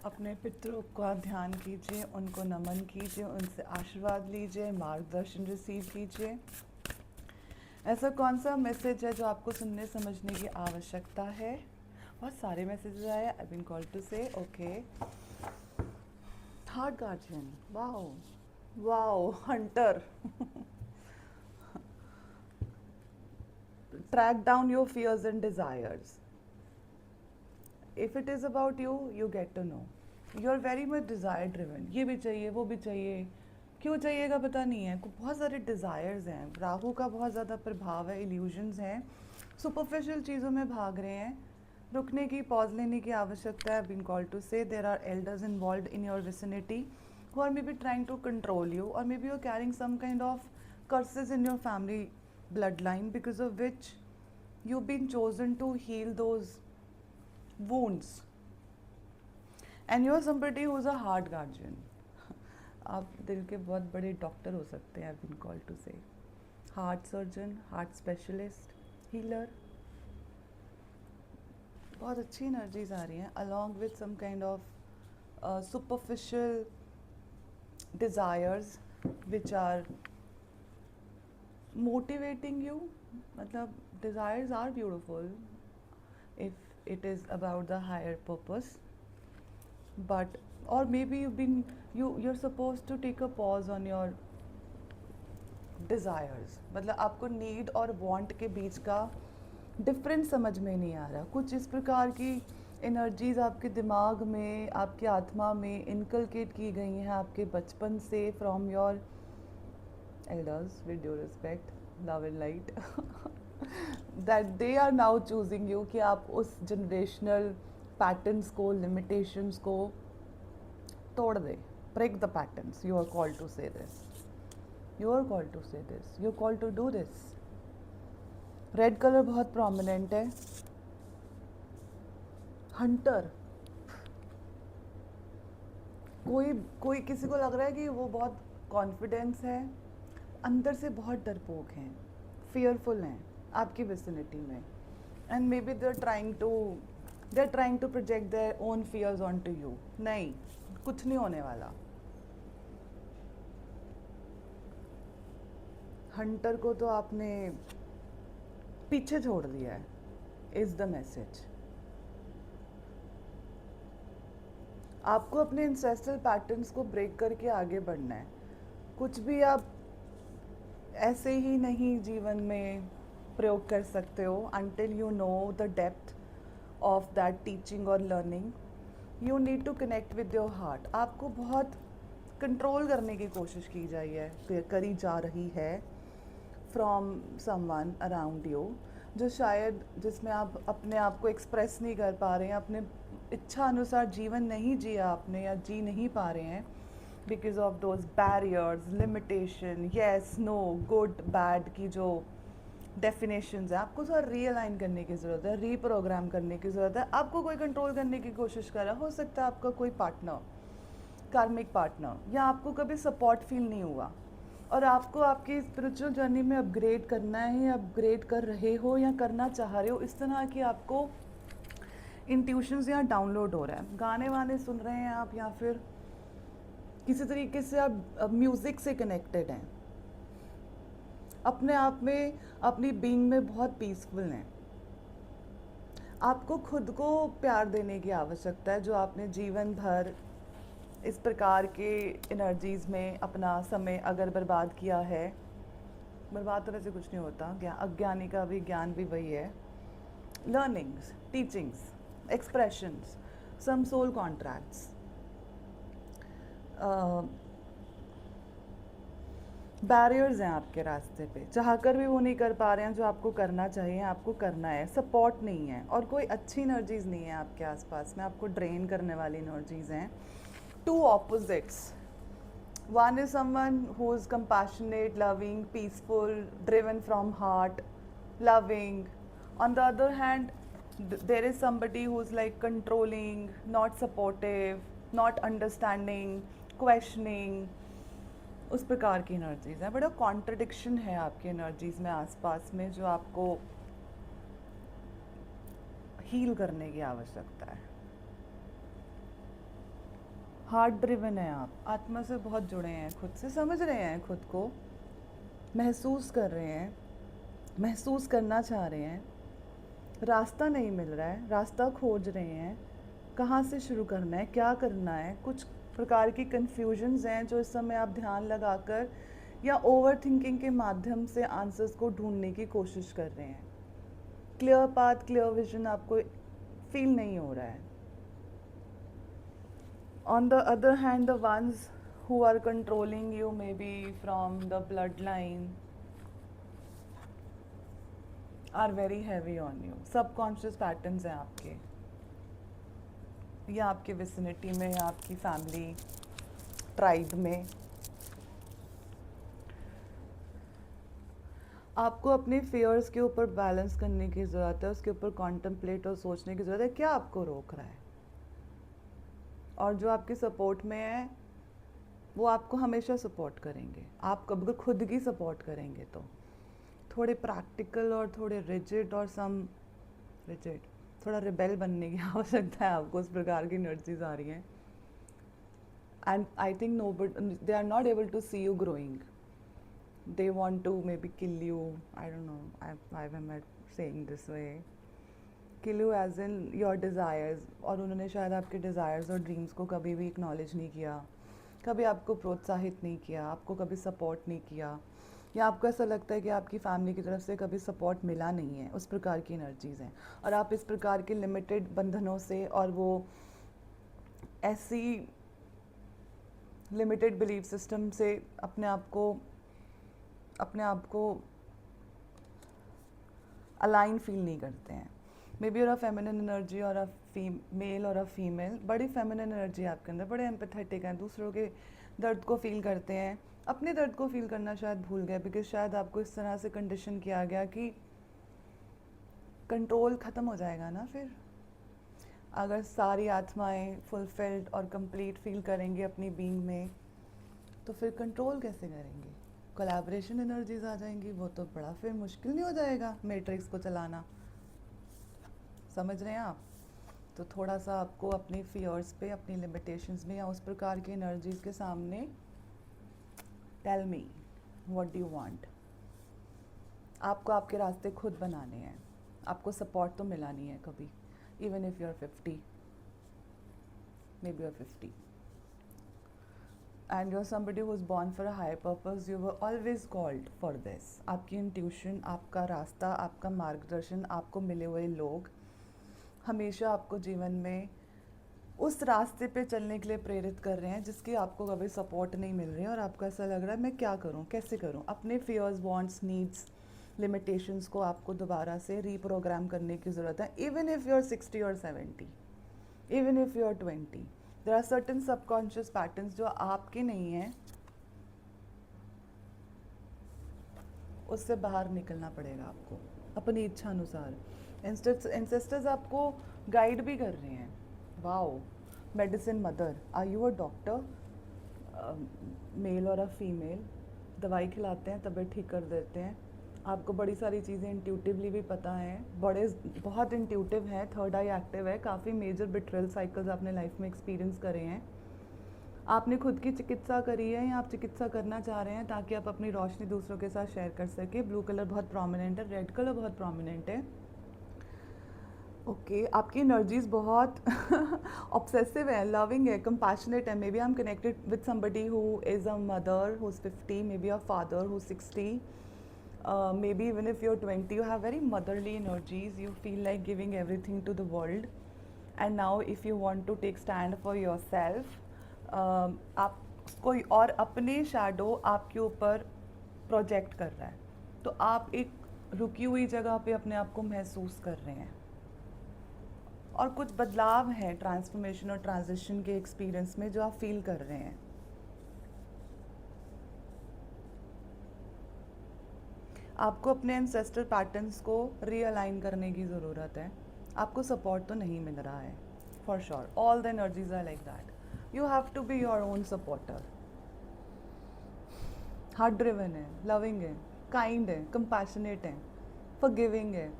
अपने पितरों का ध्यान कीजिए, उनको नमन कीजिए, उनसे आशीर्वाद लीजिए, मार्गदर्शन रिसीव कीजिए। ऐसा कौन सा मैसेज है जो आपको सुनने समझने की आवश्यकता है? बहुत सारे मैसेजेस आए। I been called to say okay. Third guardian, wow wow, hunter. Track down your fears and desires. If it is about you, you get to know. You are very much desire driven. ये भी चाहिए, वो भी चाहिए, क्यों चाहिएगा पता नहीं है। बहुत सारे डिज़ायर्स हैं। राहु का बहुत ज़्यादा प्रभाव है, इल्यूजन्स हैं, सुपरफिशियल चीज़ों में भाग रहे हैं। रुकने की, पॉज लेने की आवश्यकता है। बीन कॉल्ड टू से there are elders involve in your vicinity who are maybe trying to control you, or maybe you're carrying some kind of curses in your family bloodline because of which you've been chosen to heal those wounds. And you're somebody who's a heart guardian. आप दिल के बहुत बड़े doctor हो सकते हैं. I've been called to say heart surgeon, heart specialist, healer. बहुत अच्छी एनर्जीज आ रही हैं along with some kind of superficial desires which are motivating you. मतलब desires are beautiful if it is about the higher purpose, but or maybe you're supposed to take a pause on your desires. मतलब आपको need और want के बीच का difference समझ में नहीं आ रहा. कुछ इस प्रकार की एनर्जीज आपके दिमाग में, आपकी आत्मा में इनकलकेट की गई हैं आपके बचपन से, from your elders, with due respect, love and light, that they are now choosing you, कि आप उस जनरेशनल पैटर्न्स को, लिमिटेशंस को तोड़ दें. Break the patterns. You are called to say this. You are called to say this. You are called to do this. Red colour बहुत prominent है. Hunter. कोई कोई किसी को लग रहा है कि वो बहुत कॉन्फिडेंस है, अंदर से बहुत डरपोक हैं, फियरफुल हैं आपकी विसिनिटी में. And may be they are trying to project their own fears on to you. नहीं, कुछ नहीं होने वाला. हंटर को तो आपने पीछे छोड़ दिया है, इज द मैसेज. आपको अपने इंसेस्ट्रल पैटर्न्स को ब्रेक करके आगे बढ़ना है. कुछ भी आप ऐसे ही नहीं जीवन में प्रयोग कर सकते हो until you know the depth of that teaching or learning. You need to connect with your heart. आपको बहुत कंट्रोल करने की कोशिश करी जा रही है from someone around you, जो शायद जिसमें आप अपने आप को एक्सप्रेस नहीं कर पा रहे हैं, अपने इच्छा अनुसार जीवन नहीं जिया आपने या जी नहीं पा रहे हैं because of those barriers, limitation, yes, no, good, bad की जो डेफिनेशंस है. आपको सर रीअलाइन करने की ज़रूरत है, रीप्रोग्राम करने की ज़रूरत है. आपको कोई कंट्रोल करने की कोशिश कर रहा हो सकता है आपका कोई पार्टनर, कार्मिक पार्टनर, या आपको कभी सपोर्ट फील नहीं हुआ और आपको आपकी स्पिरिचुअल जर्नी में अपग्रेड करना है, या अपग्रेड कर रहे हो या करना चाह रहे हो. इस तरह की आपको इंट्यूशंस यहाँ डाउनलोड हो रहा है. गाने वाने सुन रहे हैं आप, या फिर किसी तरीके से आप म्यूज़िक से कनेक्टेड हैं, अपने आप में, अपनी बीइंग में बहुत पीसफुल हैं. आपको खुद को प्यार देने की आवश्यकता है, जो आपने जीवन भर इस प्रकार के एनर्जीज़ में अपना समय अगर बर्बाद किया है. बर्बाद तो वैसे कुछ नहीं होता, अज्ञानी का भी ज्ञान भी वही है. Learnings, teachings, expressions, some soul contracts. Barriers हैं आपके रास्ते पे, चाहकर भी वो नहीं कर पा रहे हैं जो आपको करना चाहिए. आपको करना है, सपोर्ट नहीं है, और कोई अच्छी एनर्जीज़ नहीं है आपके आसपास में, आपको ड्रेन करने वाली एनर्जीज़ हैं. Two opposites. One is someone who is compassionate, loving, peaceful, driven from heart, loving. On the other hand there is somebody who's like controlling, not supportive, not understanding, questioning. उस प्रकार की energies है. बड़ा contradiction है आपकी energies में आसपास में, जो आपको हील करने की आवश्यकता है. हार्ट ड्रिवन है आप, आत्मा से बहुत जुड़े हैं, खुद से समझ रहे हैं, खुद को महसूस कर रहे हैं, महसूस करना चाह रहे हैं। रास्ता नहीं मिल रहा है, रास्ता खोज रहे हैं, कहाँ से शुरू करना है, क्या करना है। कुछ प्रकार की कन्फ्यूजन्स हैं जो इस समय आप ध्यान लगाकर या ओवर थिंकिंग के माध्यम से आंसर्स को ढूंढने की कोशिश कर रहे हैं। क्लियर पाथ, क्लियर विजन आपको फील नहीं हो रहा है। On the other hand, the ones who are controlling you, maybe from the bloodline, are very heavy on you. Subconscious patterns हैं आपके, या आपके विसिनिटी में, या आपकी फैमिली ट्राइब में। आपको अपने फियर्स के ऊपर बैलेंस करने की ज़रूरत है, उसके ऊपर कॉन्टम्पलेट और सोचने की ज़रूरत है, क्या आपको रोक रहा है। और जो आपके सपोर्ट में है वो आपको हमेशा सपोर्ट करेंगे। आप कभी खुद की सपोर्ट करेंगे तो थोड़े प्रैक्टिकल और थोड़े रिजिड और थोड़ा रिबेल बनने की आवश्यकता है आपको। उस प्रकार की एनर्जीज आ रही हैं, and I think no but they are not able to see you growing. They want to maybe kill you, I don't know I am saying this way, kill you as in your desires. और उन्होंने शायद आपके desires और dreams को कभी भी acknowledge नहीं किया, कभी आपको प्रोत्साहित नहीं किया, आपको कभी सपोर्ट नहीं किया, या आपको ऐसा लगता है कि आपकी फैमिली की तरफ से कभी सपोर्ट मिला नहीं है। उस प्रकार की एनर्जीज़ हैं, और आप इस प्रकार के लिमिटेड बंधनों से और वो ऐसी लिमिटेड बिलीफ सिस्टम से अपने आप को अलाइन फील नहीं करते हैं। मे बी और अ फेमिनिन एनर्जी और अ मेल और अ फीमेल, बड़ी फेमिनिन एनर्जी आपके अंदर, बड़े एम्पैथेटिक हैं, दूसरों के दर्द को फील करते हैं, अपने दर्द को फील करना शायद भूल गए, बिकॉज शायद आपको इस तरह से कंडीशन किया गया कि कंट्रोल ख़त्म हो जाएगा ना। फिर अगर सारी आत्माएं फुलफिल्ड और कंप्लीट फील करेंगी अपनी बीइंग में, तो फिर कंट्रोल कैसे करेंगे। कोलैबोरेशन एनर्जीज आ जाएंगी, वो तो बड़ा फिर मुश्किल नहीं हो जाएगा मैट्रिक्स को चलाना। समझ रहे हैं आप। तो थोड़ा सा आपको अपने फियर्स पे, अपनी लिमिटेशंस में, या उस प्रकार की एनर्जीज के सामने tell me what do you want. आपको आपके रास्ते खुद बनाने हैं, आपको सपोर्ट तो मिला नहीं है कभी, even if you are 50, may be you are 50 and you're somebody who was born for a higher purpose. You were always called for this. आपकी इंट्यूशन, आपका रास्ता, आपका मार्गदर्शन, आपको मिले हुए लोग हमेशा आपको जीवन में उस रास्ते पे चलने के लिए प्रेरित कर रहे हैं जिसकी आपको कभी सपोर्ट नहीं मिल रही है, और आपको ऐसा लग रहा है मैं क्या करूं, कैसे करूं। अपने फियर्स, वांट्स, नीड्स, लिमिटेशंस को आपको दोबारा से रीप्रोग्राम करने की ज़रूरत है। इवन इफ़ यू आर 60 और 70, even if you are 20, there are certain subconscious patterns जो आपके नहीं हैं, उससे बाहर निकलना पड़ेगा आपको अपनी इच्छा अनुसार। एंसेस्टर्स आपको गाइड भी कर रहे हैं। Wow, medicine mother, are you a doctor, male और अ फीमेल, दवाई खिलाते हैं, तबीयत ठीक कर देते हैं। आपको बड़ी सारी चीज़ें इंट्यूटिवली भी पता हैं, बहुत इंट्यूटिव है, थर्ड आई एक्टिव है, काफ़ी मेजर बिट्रेल साइकिल्स आपने लाइफ में एक्सपीरियंस करे हैं। आपने खुद की चिकित्सा करी है, या आप चिकित्सा करना चाह रहे हैं ताकि आप अपनी रोशनी दूसरों के साथ शेयर कर सके। ब्लू कलर बहुत प्रोमिनेंट है, रेड कलर बहुत प्रोमिनेंट है। ओके, आपकी एनर्जीज बहुत ऑब्सेसिव है, लविंग है, कंपैशनेट है। May be I am connected with somebody who is a mother who is 50, may be a father who 60, maybe even if you're 20, you have very motherly energies, you feel like giving everything to the world, and now if you want to take stand for yourself, आप कोई और अपने shadow आपके ऊपर project कर रहा है, तो आप एक रुकी हुई जगह पे अपने आप को महसूस कर रहे हैं, और कुछ बदलाव हैं ट्रांसफॉर्मेशन और ट्रांजिशन के एक्सपीरियंस में जो आप फील कर रहे हैं। आपको अपने एंसेस्टर पैटर्न्स को रीअलाइन करने की ज़रूरत है। आपको सपोर्ट तो नहीं मिल रहा है, for sure. All the energies are like that. You have to be your own supporter. Heart driven है, लविंग है, काइंड है, कंपैशनेट है, फॉरगिविंग है,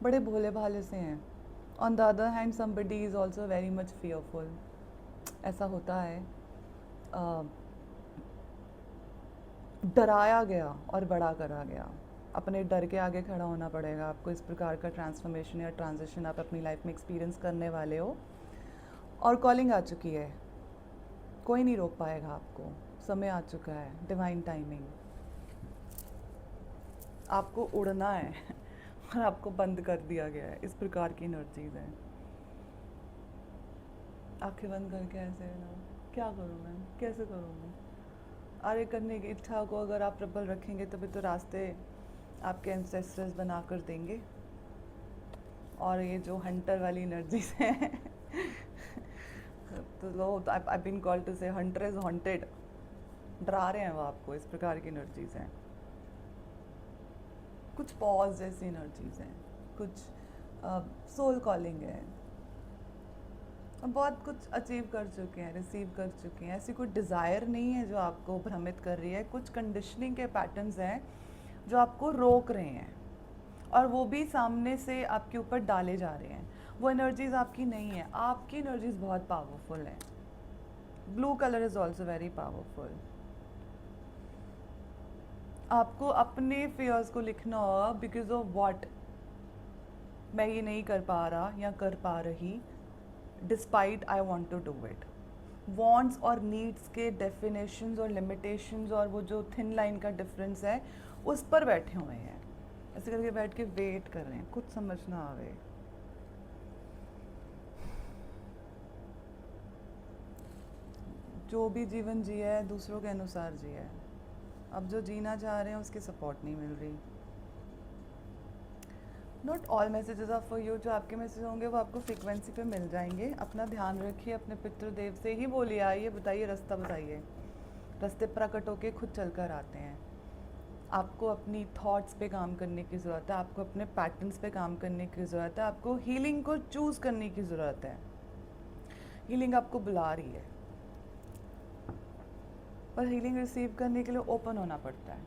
बड़े भोले भाले से हैं। On the other hand somebody is also very much fearful ऐसा होता है, डराया गया और बड़ा करा गया। अपने डर के आगे खड़ा होना पड़ेगा आपको। इस प्रकार का ट्रांसफॉर्मेशन या ट्रांजिशन आप अपनी लाइफ में एक्सपीरियंस करने वाले हो, और कॉलिंग आ चुकी है, कोई नहीं रोक पाएगा आपको। समय आ चुका है, डिवाइन टाइमिंग। आपको उड़ना है और आपको बंद कर दिया गया है। इस प्रकार की एनर्जीज हैं। आंखें बंद करके ऐसे ना, क्या करूँ मैं, कैसे करूँ मैं? आगे करने की इच्छा को अगर आप प्रबल रखेंगे तभी तो रास्ते आपके एंसेस्टर्स बना कर देंगे। और ये जो हंटर वाली एनर्जीज हैं तो लोग, आई बीन कॉल्ड टू से हंटर इज हॉन्टेड, डरा रहे हैं वो आपको। इस प्रकार की एनर्जीज हैं। कुछ पॉज जैसी एनर्जीज हैं, कुछ सोल कॉलिंग है। बहुत कुछ अचीव कर चुके हैं, रिसीव कर चुके हैं। ऐसी कोई डिज़ायर नहीं है जो आपको भ्रमित कर रही है। कुछ कंडीशनिंग के पैटर्न्स हैं जो आपको रोक रहे हैं, और वो भी सामने से आपके ऊपर डाले जा रहे हैं। वो एनर्जीज आपकी नहीं है। आपकी एनर्जीज बहुत पावरफुल है। Blue colour is also very powerful. आपको अपने फियर्स को लिखना होगा, बिकॉज ऑफ व्हाट मैं ये नहीं कर पा रहा या कर पा रही, despite I want to do it. Wants और नीड्स के डेफिनेशंस और लिमिटेशंस और वो जो थिन लाइन का डिफरेंस है, उस पर बैठे हुए हैं। ऐसे करके बैठ के वेट कर रहे हैं, कुछ समझ ना आवे। जो भी जीवन जिया है दूसरों के अनुसार जिया है। अब जो जीना चाह रहे हैं उसकी सपोर्ट नहीं मिल रही। Not all messages are for you. जो आपके मैसेज होंगे वो आपको फ्रीक्वेंसी पे मिल जाएंगे। अपना ध्यान रखिए, अपने पितृदेव से ही बोलिए, आइए बताइए, रास्ता बताइए। रास्ते प्रकट होके खुद चल कर आते हैं। आपको अपनी थॉट्स पे काम करने की ज़रूरत है, आपको अपने पैटर्न्स पे काम करने की ज़रूरत है, आपको हीलिंग को चूज़ करने की ज़रूरत है। हीलिंग आपको बुला रही है, पर हीलिंग रिसीव करने के लिए ओपन होना पड़ता है।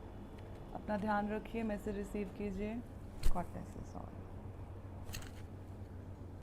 अपना ध्यान रखिए, मैसेज रिसीव कीजिए। God bless you all.